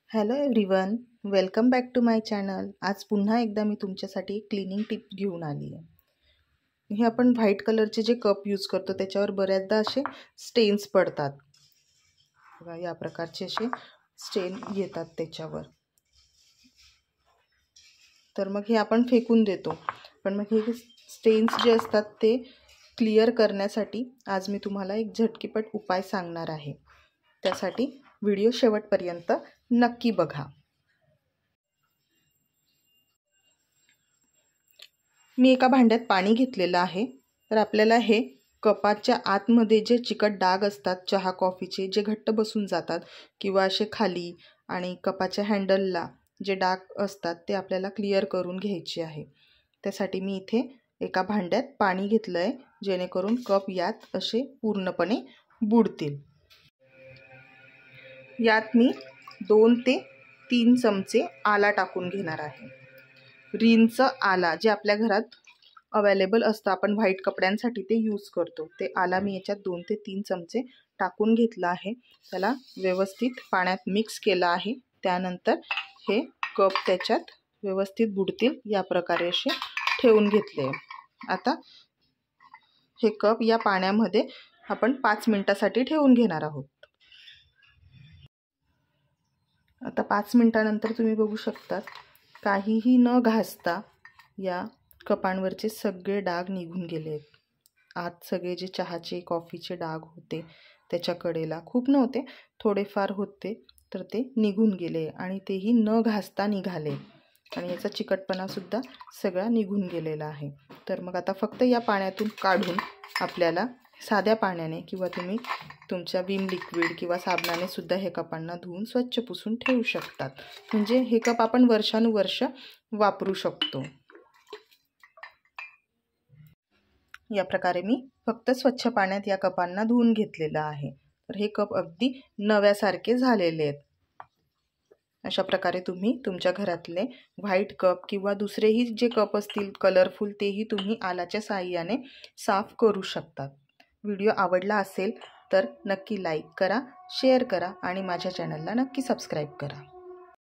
Hello everyone, welcome back to my channel. आज पुन्हा एकदा मी तुमच्यासाठी एक क्लिनिंग टिप घेऊन आली आहे। हे आपण व्हाईट कलरचे जे कप यूज करतो त्याच्यावर बऱ्याचदा असे स्टेन्स पडतात बघा, या प्रकारचे असे स्टेन येतात त्याच्यावर। तर मग हे आपण फेकून देतो, पण मग हे स्टेन्स जे असतात ते क्लिअर करण्यासाठी आज मी तुम्हाला एक झटकीपट उपाय सांगणार आहे। त्यासाठी व्हिडिओ शेवटपर्यंत नक्की बघा। मी एका भांड्यात पाणी घेतलेलं आहे। तर आपल्याला हे कपाच्या आतमध्ये जे चिकट डाग असतात चहा कॉफीचे, जे घट्ट बसून जातात किंवा असे खाली आणि कपाच्या हँडलला जे डाग असतात ते आपल्याला क्लिअर करून घ्यायचे आहे। त्यासाठी मी इथे एका भांड्यात पाणी घेतलं आहे, जेणेकरून कप यात असे पूर्णपणे बुडतील। यात मी 2 ते 3 चमचे आला टाकून घेणार आहे। रिनचं आला जे आपल्या घरात अवेलेबल असतं, आपण व्हाईट कपड्यांसाठी ते यूज करतो, ते आला मी याच्यात 2 ते 3 चमचे टाकून घेतला आहे। त्याला व्यवस्थित पाण्यात मिक्स केलं आहे। त्यानंतर हे कप त्याच्यात व्यवस्थित बुडतील या प्रकारे असे ठेवून घेतले। आता हे कप या पाण्यामध्ये आपण 5 मिनिटांसाठी ठेवून घेणार आहोत। आता 5 मिनिटांनंतर तुम्ही बघू शकता, काहीही न घासता या कपांवरचे सगळे डाग निघून गेले आहेत। आत सगळे जे चहाचे कॉफीचे डाग होते त्याच्या कडेला खूप नव्हते, थोडेफार होते, तर ते निघून गेले आणि तेही न घासता निघाले आणि याचा चिकटपणा सुद्धा सगळा निघून गेलेला आहे। तर मग आता फक्त या पाण्यातून काढून आपल्याला साध्या पाण्याने किंवा तुम्ही तुमच्या विम लिक्विड किंवा साबणाने सुद्धा हे कपांना धुवून स्वच्छ पुसून ठेवू शकतात। म्हणजे हे कप आपण वर्षानुवर्ष वापरू शकतो। या प्रकारे मी फक्त स्वच्छ पाण्यात या कपांना धुवून घेतलेलं आहे। तर हे कप अगदी नव्यासारखे झालेले आहेत। अशा प्रकारे तुम्ही तुमच्या घरातले व्हाईट कप किंवा दुसरेही जे कप असतील कलरफुल, तेही तुम्ही आलाच्या साहाय्याने साफ करू शकतात। व्हिडिओ आवडला असेल तर नक्की लाईक करा, शेअर करा आणि माझ्या चॅनलला नक्की सबस्क्राईब करा।